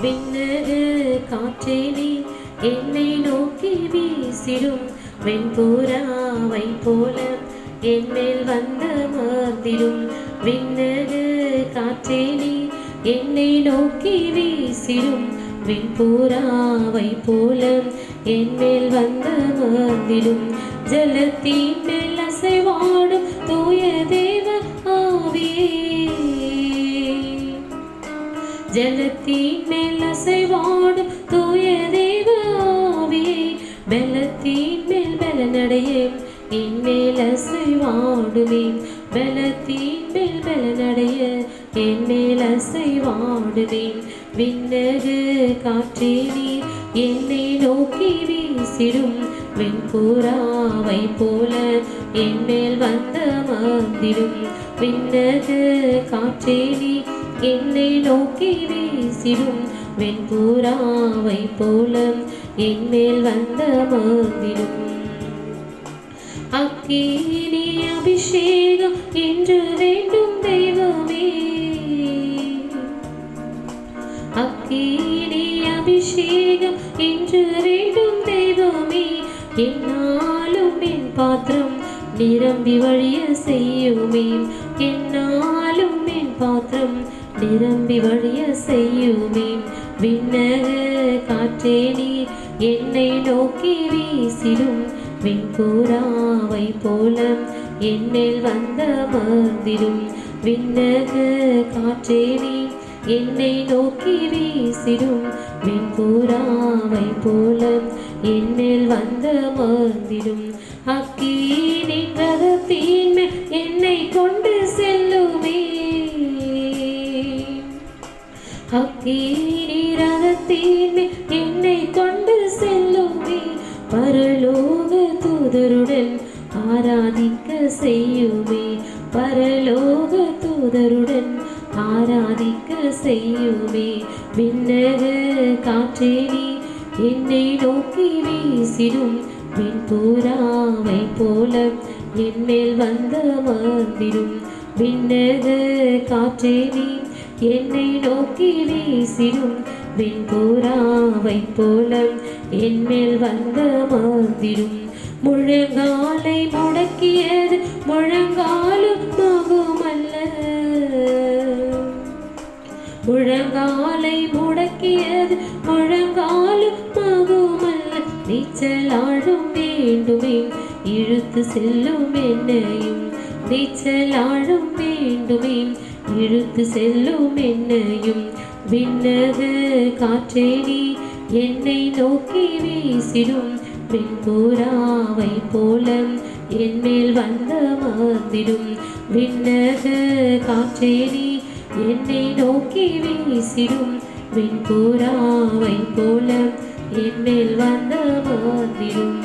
விண்ணகு காற்றே நீ என்னை நோக்கி வீசிடும் வெண்புறாவை போல என்னில் வந்து அமர்ந்திடும். விண்ணகு காற்றே நீ என்னை நோக்கி வீசிடும் வெண்புறாவை போல என்னில் வந்து அமர்ந்திடும். ஜலத்தின் மேல் அசைவாடும் தூய தேவ ஆவியே, ஜலத்தின் மேல் அசைவாடும் தூய தேவ ஆவியே, பலத்தின் மேல் பலனடைய என் மேல் அசைவாடுமே. பலத்தின் மேல் பலனடைய என் மேல் அசைவாடுமே. விண்ணகு காற்றே நீ என்னை நோக்கி வீசிடும் வெண்புறாவை போல என் மேல் வந்து அமர்ந்திடும். விண்ணகு காற்றே நீ என்னை நோக்கி வீசிடும் வெண்புறாவை போல என் மேல் வந்து அமர்ந்திடும். அக்கினி அபிஷேகம் என்று வேண்டும் தெய்வமே, அக்கினி அபிஷேகம் என்று வேண்டும் தெய்வமே. என்னாலும் என் பாத்திரம் நிரம்பி வழிய செய்யுமே, என்னாலும் என் பாத்திரம் நிரம்பி வழிய செய்யுமே. விண்ணகு காற்றே நீ என்னை நோக்கி வீசிடும் வெண்புறாவை போல என்னில் வந்து அமர்ந்திடும். விண்ணகு காற்றே நீ என்னை நோக்கி வீசிடும் வெண்புறாவை போல என்னில் வந்து அமர்ந்திடும். அக்கினின் ரதத்தின் மேல் என்னை கொண்டு செல்லுமே, அக்கினி ரதத்தின் மேல் என்னை கொண்டு செல்லுமே. பரலோக தூதருடன் ஆராதிக்க செய்யுமே, பரலோக தூதருடன் ஆராதிக்க செய்யுமே. விண்ணகு காற்றே நீ என்னை நோக்கி வீசிடும் வெண்புறாவை போல என் மேல் வந்து அமர்ந்திடும். விண்ணகு காற்றே நீ என்னை நோக்கி வீசிடும் வெண்புறாவை போல என் மேல் வந்து அமர்ந்திடும். முழங்காலை முடக்கியது முழங்காலும் ஆகுமல்ல, முழங்காலை முடக்கியது முழங்காலும் ஆகுமல்ல. நீச்சல் ஆழம் வேண்டுமே இழுத்து செல்லும் என்னையும், நீச்சல் ஆழம் வேண்டுமே இழுத்து செல்லும் என்னையும். விண்ணகு காற்றே நீ என்னை நோக்கி வீசிடும் வெண்புறாவை போல என் மேல் வந்து அமர்ந்திடும். விண்ணகு காற்றே நீ என்னை நோக்கி வீசிடும் வெண்புறாவை போல என் மேல் வந்து அமர்ந்திடும்.